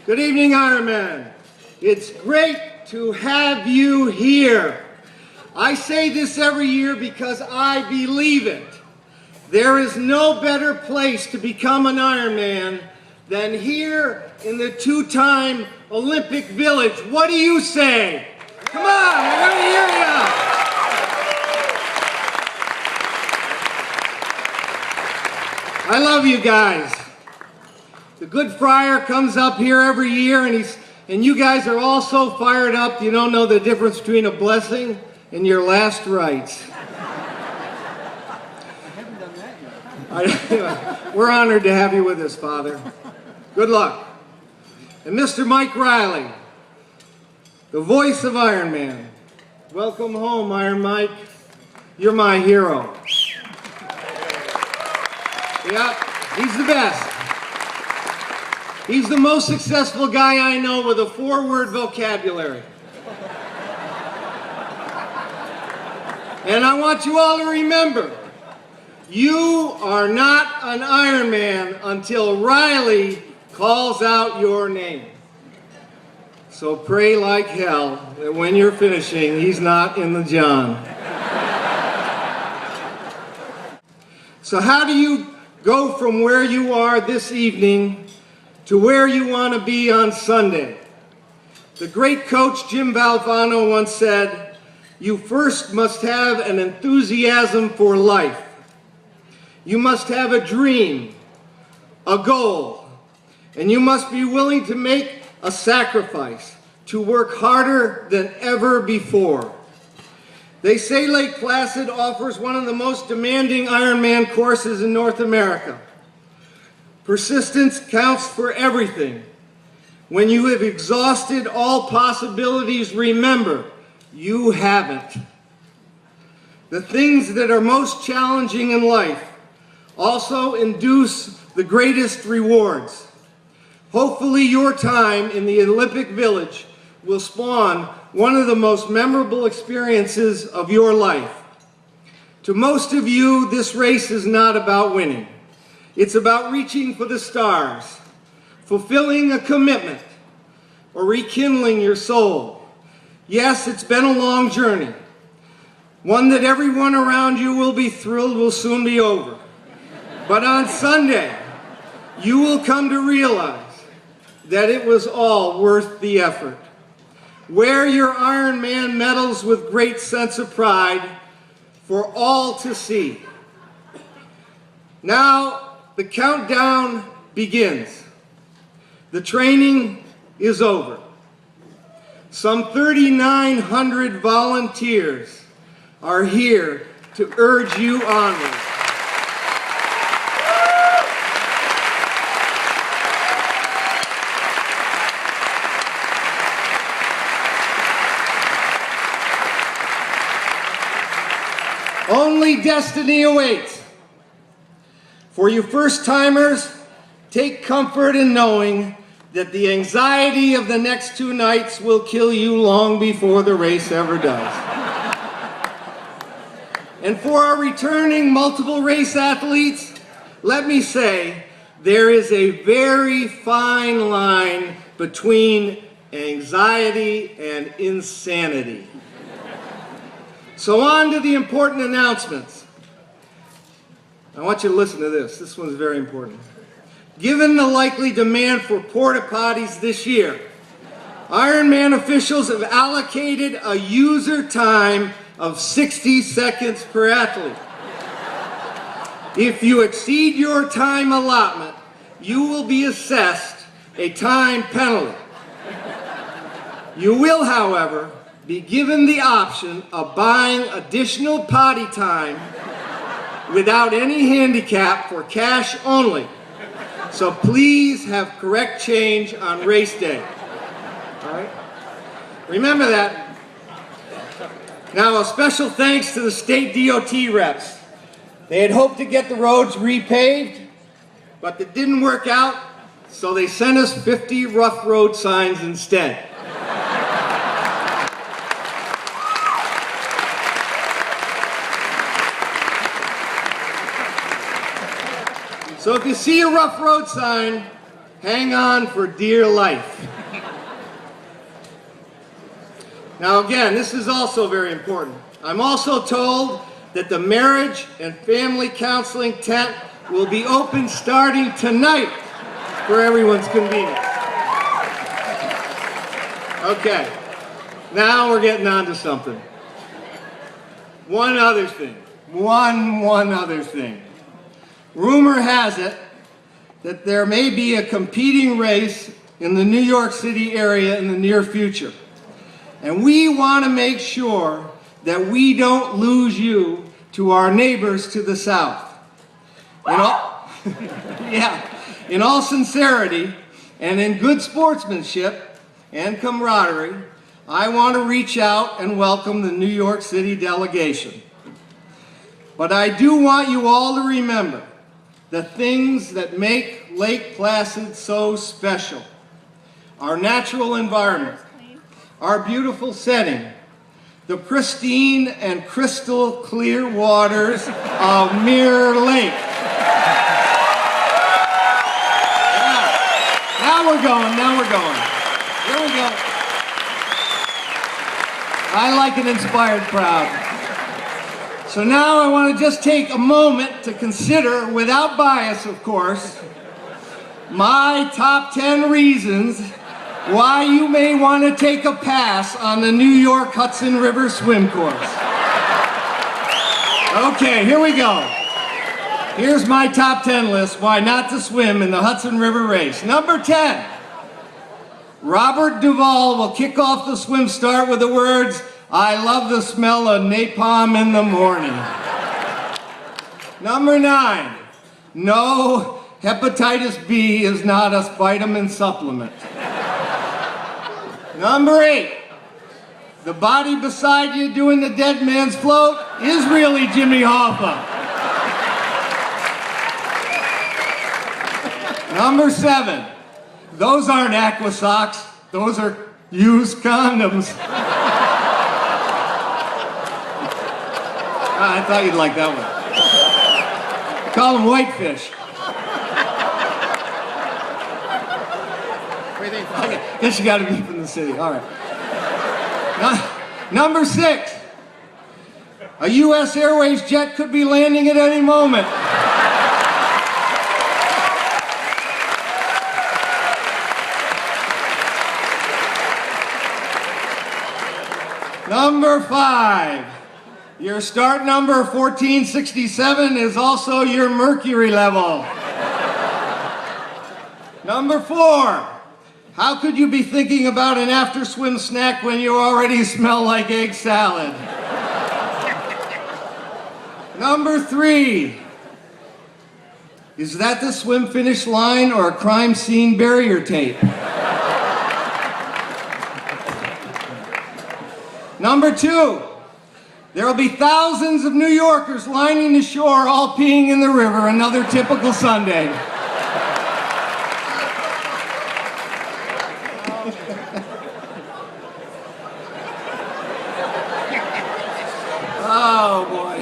Good evening, Ironman. It's great to have you here. I say this every year because I believe it. There is no better place to become an Ironman than here in the two-time Olympic Village. What do you say? Come on, I want to hear you. I love you guys. The Good Friar comes up here every year, and you guys are all so fired up you don't know the difference between a blessing and your last rites. We're honored to have you with us, Father. Good luck. And Mr. Mike Riley, the voice of Ironman. Welcome home, Iron Mike. You're my hero. Yeah, he's the best. He's the most successful guy I know with a 4-word vocabulary. And I want you all to remember, you are not an Ironman until Riley calls out your name. So pray like hell that when you're finishing, he's not in the John. So how do you go from where you are this evening to where you want to be on Sunday? The great coach Jim Valvano once said, you first must have an enthusiasm for life. You must have a dream, a goal, and you must be willing to make a sacrifice, to work harder than ever before. They say Lake Placid offers one of the most demanding Ironman courses in North America. Persistence counts for everything. When you have exhausted all possibilities, remember, you haven't. The things that are most challenging in life also induce the greatest rewards. Hopefully your time in the Olympic Village will spawn one of the most memorable experiences of your life. To most of you, this race is not about winning. It's about reaching for the stars, fulfilling a commitment, or rekindling your soul. Yes, it's been a long journey, one that everyone around you will be thrilled will soon be over. But on Sunday, you will come to realize that it was all worth the effort. Wear your Ironman medals with great sense of pride for all to see. Now, the countdown begins. The training is over. Some 3,900 volunteers are here to urge you onward. Only destiny awaits. For you first-timers, take comfort in knowing that the anxiety of the next 2 nights will kill you long before the race ever does. And for our returning multiple race athletes, let me say, there is a very fine line between anxiety and insanity. So on to the important announcements. I want you to listen to this. This one's very important. Given the likely demand for porta potties this year, Ironman officials have allocated a user time of 60 seconds per athlete. If you exceed your time allotment, you will be assessed a time penalty. You will, however, be given the option of buying additional potty time without any handicap for cash only. So please have correct change on race day. All right? Remember that. Now, a special thanks to the state DOT reps. They had hoped to get the roads repaved, but it didn't work out, so they sent us 50 rough road signs instead. So if you see a rough road sign, hang on for dear life. Now again, this is also very important. I'm also told that the marriage and family counseling tent will be open starting tonight for everyone's convenience. Okay, now we're getting on to something. One other thing. One other thing. Rumor has it that there may be a competing race in the New York City area in the near future. And we want to make sure that we don't lose you to our neighbors to the south. In all sincerity and in good sportsmanship and camaraderie, I want to reach out and welcome the New York City delegation. But I do want you all to remember the things that make Lake Placid so special. Our natural environment, our beautiful setting, the pristine and crystal clear waters of Mirror Lake. Yeah. Now we're going. Here we go. I like an inspired crowd. So now I want to just take a moment to consider, without bias of course, my top 10 reasons why you may want to take a pass on the New York Hudson River swim course. Okay, here we go. Here's my top 10 list why not to swim in the Hudson River race. Number 10, Robert Duvall will kick off the swim start with the words, "I love the smell of napalm in the morning." Number 9, no, hepatitis B is not a vitamin supplement. Number 8, the body beside you doing the dead man's float is really Jimmy Hoffa. Number 7, those aren't aqua socks, those are used condoms. I thought you'd like that one. Call them whitefish. Okay, guess you got to be from the city. All right. Number 6. A U.S. Airways jet could be landing at any moment. Number 5. Your start number 1467 is also your mercury level. Number 4. How could you be thinking about an after-swim snack when you already smell like egg salad? Number 3. Is that the swim finish line or a crime scene barrier tape? Number 2. There will be thousands of New Yorkers lining the shore, all peeing in the river, another typical Sunday. Oh boy.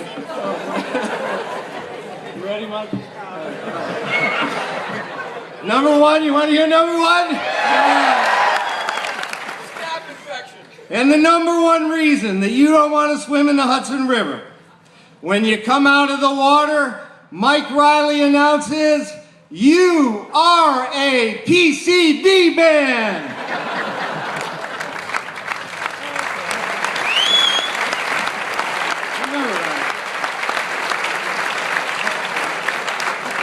You ready, Mike? Number 1, you want to hear number 1? Yeah. And the number 1 reason that you don't want to swim in the Hudson River, when you come out of the water, Mike Riley announces, "You are a PCB band." Remember that.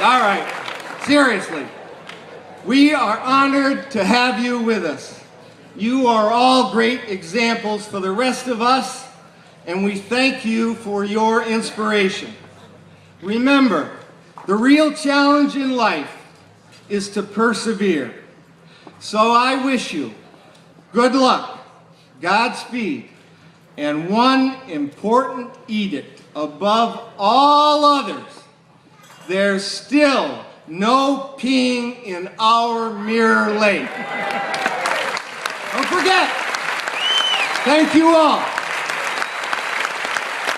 All right, seriously, we are honored to have you with us. You are all great examples for the rest of us, and we thank you for your inspiration. Remember, the real challenge in life is to persevere. So I wish you good luck, Godspeed, and one important edict above all others: there's still no peeing in our Mirror Lake. Don't forget. Thank you all.